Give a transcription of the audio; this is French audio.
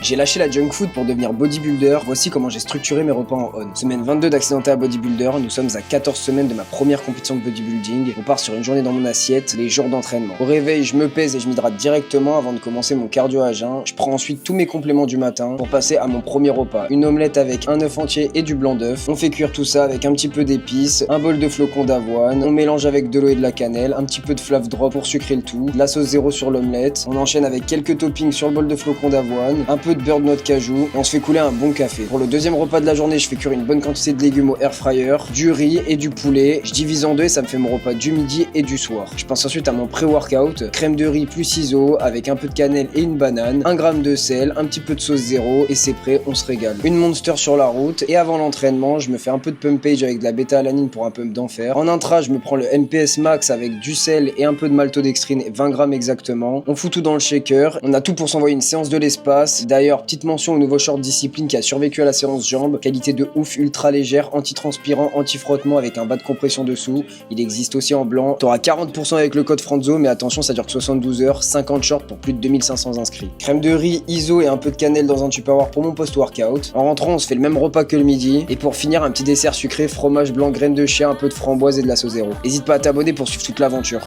J'ai lâché la junk food pour devenir bodybuilder, voici comment j'ai structuré mes repas en on. Semaine 22 d'accidenté à bodybuilder, nous sommes à 14 semaines de ma première compétition de bodybuilding. On part sur une journée dans mon assiette, les jours d'entraînement. Au réveil, je me pèse et je m'hydrate directement avant de commencer mon cardio à jeun. Je prends ensuite tous mes compléments du matin pour passer à mon premier repas. Une omelette avec un œuf entier et du blanc d'œuf. On fait cuire tout ça avec un petit peu d'épices, un bol de flocons d'avoine, on mélange avec de l'eau et de la cannelle, un petit peu de flav drop pour sucrer le tout, de la sauce zéro sur l'omelette. On enchaîne avec quelques toppings sur le bol de flocons d'avoine, un peu de beurre de noix de cajou et on se fait couler un bon café. Pour le deuxième repas de la journée, je fais cuire une bonne quantité de légumes au air fryer, du riz et du poulet. Je divise en deux et ça me fait mon repas du midi et du soir. Je passe ensuite à mon pré-workout, crème de riz plus ISO avec un peu de cannelle et une banane, 1 gramme de sel, un petit peu de sauce zéro et c'est prêt, on se régale. Une Monster sur la route et avant l'entraînement, je me fais un peu de pumpage avec de la bêta-alanine pour un pump d'enfer. En intra, je me prends le NPS Max avec du sel et un peu de maltodextrine, 20 grammes exactement. On fout tout dans le shaker, on a tout pour s'envoyer une séance de l'espace. D'ailleurs, petite mention au nouveau short Discipline qui a survécu à la séance jambes, qualité de ouf, ultra légère, anti-transpirant, anti-frottement avec un bas de compression dessous. Il existe aussi en blanc. T'auras 40% avec le code Franzo, mais attention, ça dure que 72 heures, 50 shorts pour plus de 2500 inscrits. Crème de riz, ISO et un peu de cannelle dans un Tupperware pour mon post-workout. En rentrant, on se fait le même repas que le midi. Et pour finir, un petit dessert sucré, fromage blanc, graines de chia, un peu de framboise et de la sauce zéro. N'hésite pas à t'abonner pour suivre toute l'aventure.